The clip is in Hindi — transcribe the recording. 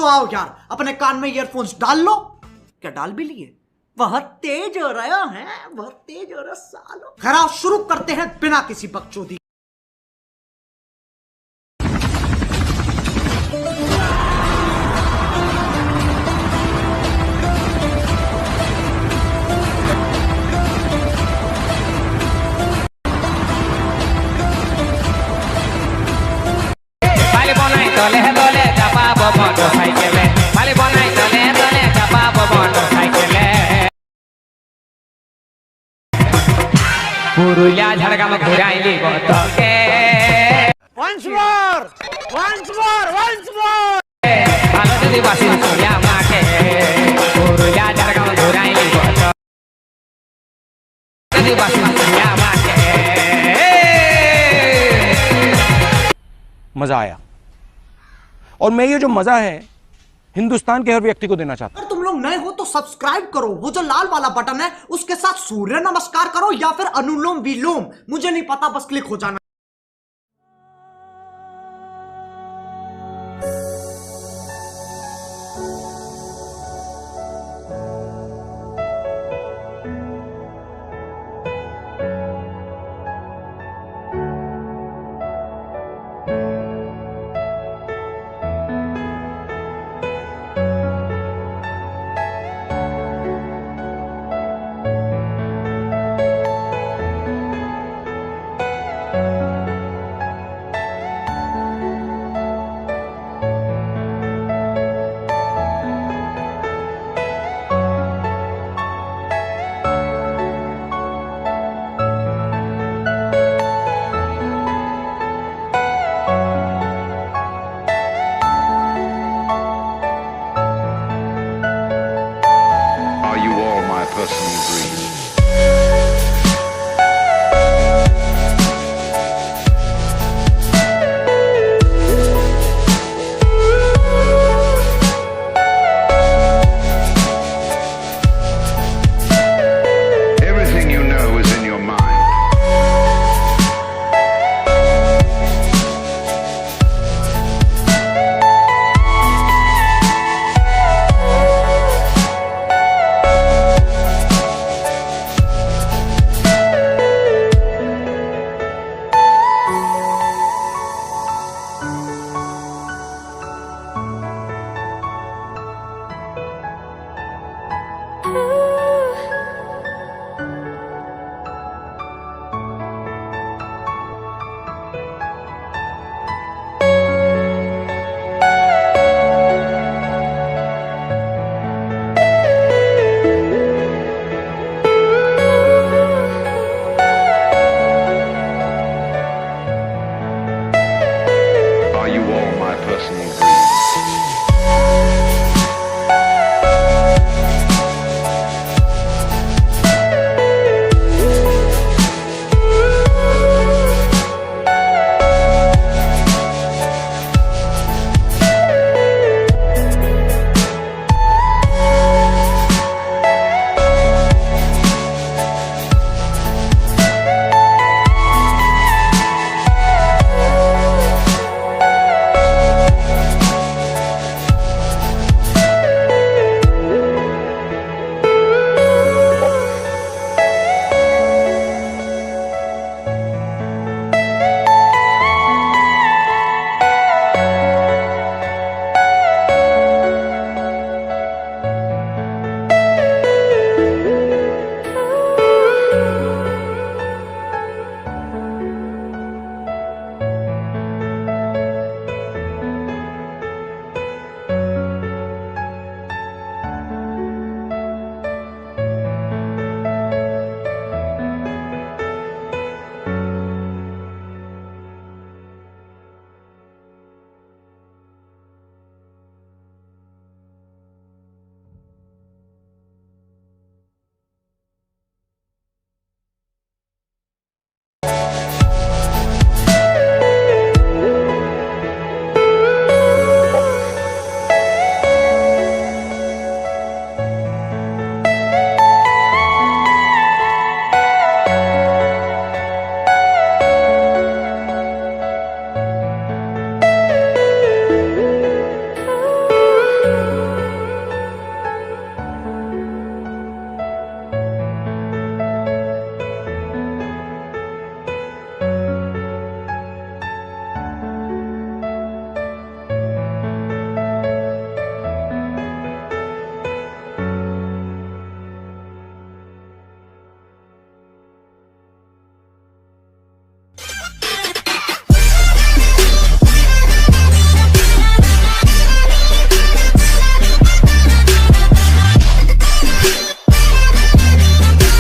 आओ यार, अपने कान में ईयरफोन्स डाल लो। क्या डाल भी लिए? बहुत तेज हो रहा है, बहुत तेज हो रहा सालो। खैर आओ शुरू करते हैं बिना किसी बकचोदी। Purulia झड़गाम घुराइली गोतके Once more, once more, once more. भालो दिदी बासी पुरुलिया माके पुरुलिया झड़गाम घुराइली गोतके दिदी बासी पुरुलिया माके। मजा आया और मैं ये जो मजा है हिंदुस्तान के हर व्यक्ति को देना चाहता हूं। अगर तुम लोग नए हो तो सब्सक्राइब करो, वो जो लाल वाला बटन है उसके साथ सूर्य नमस्कार करो या फिर अनुलोम विलोम, मुझे नहीं पता, बस क्लिक हो जाना।